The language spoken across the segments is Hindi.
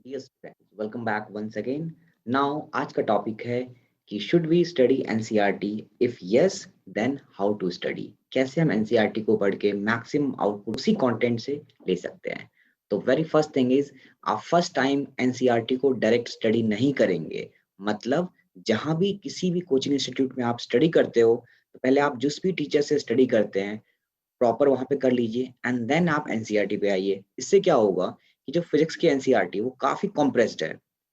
Dear friends, welcome back once again. Now आज का टॉपिक है कि should we study NCERT, if yes then how to study. कैसे हम एनसीईआरटी को पढ़ के मैक्सिमम आउटपुट उसी कंटेंट से ले सकते हैं। तो वेरी फर्स्ट थिंग इज, आप फर्स्ट टाइम एनसीईआरटी को डायरेक्ट स्टडी नहीं करेंगे। मतलब जहां भी किसी भी कोचिंग इंस्टीट्यूट में आप स्टडी करते हो, तो पहले आप जिस भी टीचर से स्टडी करते हैं प्रॉपर वहाँ पे कर लीजिए एंड देन आप एनसीईआरटी पे आइए। इससे क्या होगा कि जो फिजिक्स की एनसीईआरटी वो काफ़ी कॉम्प्रेस्ड है।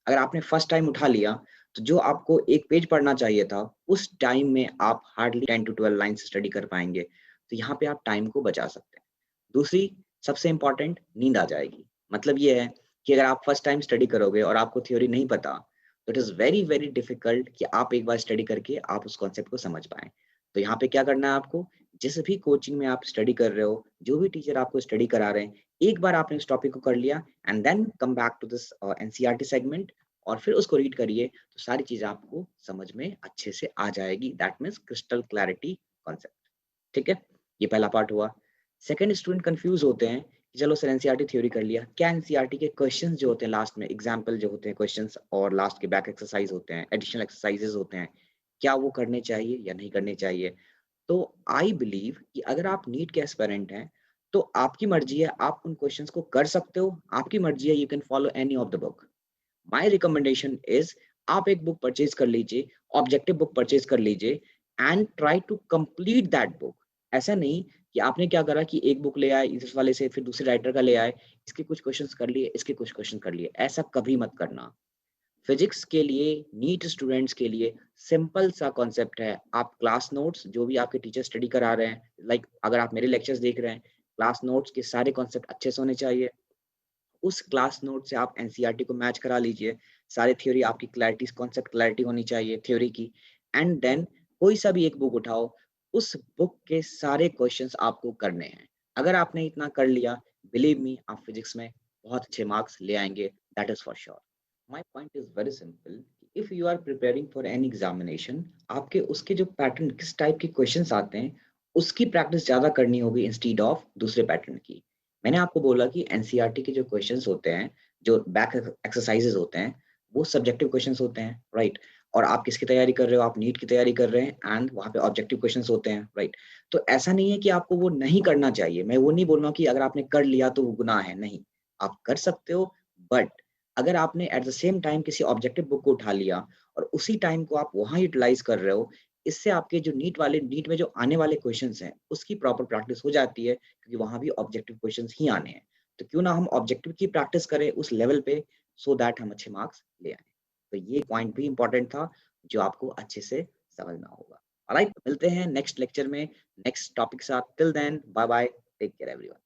अगर आपने फर्स्ट टाइम उठा लिया, तो जो आपको 1 पेज पढ़ना चाहिए था, उस टाइम में आप हार्डली 10 टू 12 लाइन्स स्टडी कर पाएँगे। तो यहाँ पे आप टाइम को बचा सकते हैं। दूसरी सबसे इम्पोर्टेंट, नींद आ जाएगी। मतलब ये है कि अगर आप फर्स्ट टाइम स्टडी करोगे और आपको थ्योरी नहीं पता, तो it is very, very difficult कि आप एक बार स्टडी करके आप उस कॉन्सेप्ट को समझ पाएँ। तो यहाँ पे क्या करना है आपको, जिस भी कोचिंग में आप स्टडी कर रहे हो, जो भी टीचर आपको स्टडी करा रहे हैं, एक बार आपने उस टॉपिक को कर लिया and then come back to this NCERT segment और फिर उसको रीड करिए, तो सारी चीज़ें आपको समझ में अच्छे से आ जाएगी। That means crystal clarity concept. ठीक है? ये पहला पार्ट हुआ। सेकंड, स्टूडेंट कन्फ्यूज़ होते हैं कि चलो सर एनसीईआरटी थ्योरी कर लिया, क्या एनसीईआरटी के क्वेश्चंस जो होते हैं लास्ट में, एग्जाम्पल जो होते हैं क्वेश्चंस और लास्ट के बैक एक्सरसाइज होते हैं, एडिशनल एक्सरसाइजेज़ होते हैं, क्या वो करने चाहिए या नहीं करने चाहिए? तो आई बिलीव कि अगर आप नीट के एस्पिरेंट हैं, तो आपकी मर्ज़ी है, आप उन क्वेश्चंस को कर सकते हो, आपकी मर्ज़ी है, you can follow any of the book. My recommendation is, आप एक बुक परचेज़ कर लीजिए, ऑब्जेक्टिव बुक परचेज़ कर लीजिए and try to complete that book. ऐसा नहीं कि आपने क्या करा कि एक बुक ले आए इस वाले से, फिर दूसरे राइटर का ले आए, इसके कुछ क्वेश्चंस कर लिए, इसके कुछ क्वेश्चन कर लिए। ऐसा कभी मत करना। फिजिक्स के लिए, नीट स्टूडेंट्स के लिए सिंपल सा कॉन्सेप्ट है। आप क्लास नोट्स जो भी आपके टीचर स्टडी करा रहे हैं, लाइक अगर आप मेरे लेक्चर्स देख रहे हैं, क्लास नोट्स के सारे कॉन्सेप्ट अच्छे से होने चाहिए। उस क्लास नोट से आप एनसीईआरटी को मैच करा लीजिए। सारी थ्योरी आपकी क्लैरिटी, कॉन्सेप्ट क्लैरिटी होनी चाहिए थ्योरी की। एंड देन कोई सा भी एक बुक उठाओ, उस बुक के सारे क्वेश्चंस आपको करने हैं। अगर आपने इतना कर लिया, बिलीव मी, आप फिजिक्स में बहुत अच्छे मार्क्स ले आएँगे, that is for sure. My point is very simple, if you are preparing for any examination, आपके उसके जो पैटर्न किस टाइप के क्वेश्चंस आते हैं, उसकी प्रैक्टिस ज़्यादा करनी होगी इंस्टीड ऑफ दूसरे पैटर्न की। मैंने आपको बोला कि एनसीईआरटी के जो क्वेश्चंस होते हैं, जो बैक एक्सरसाइजेज़ होते हैं, वो सब्जेक्टिव क्वेश्चंस होते हैं, राइट? और आप किसकी तैयारी कर रहे हो? आप नीट की तैयारी कर रहे हैं एंड वहाँ पे ऑब्जेक्टिव क्वेश्चंस होते हैं, राइट? तो ऐसा नहीं है कि आपको वो नहीं करना चाहिए। मैं वो नहीं बोल रहा हूँ कि अगर आपने कर लिया तो वो गुनाह है, नहीं। आप कर सकते हो, बट अगर आपने एट द सेम टाइम किसी ऑब्जेक्टिव बुक को उठा लिया और उसी टाइम को आप वहाँ यूटिलाइज़ कर रहे हो, इससे आपके जो नीट में जो आने वाले क्वेश्चंस हैं, उसकी प्रॉपर प्रैक्टिस हो जाती है, क्योंकि वहाँ भी ऑब्जेक्टिव क्वेश्चंस ही आने हैं। तो क्यों ना हम ऑब्जेक्टिव की प्रैक्टिस करें उस लेवल पे, सो दैट हम अच्छे मार्क्स ले आएँ। तो ये पॉइंट भी इम्पोर्टेंट था, जो आपको अच्छे से समझना होगा। ऑलराइट, मिलते हैं नेक्स्ट लेक्चर में, नेक्स्ट टॉपिक के साथ। Till then bye bye, take care everyone.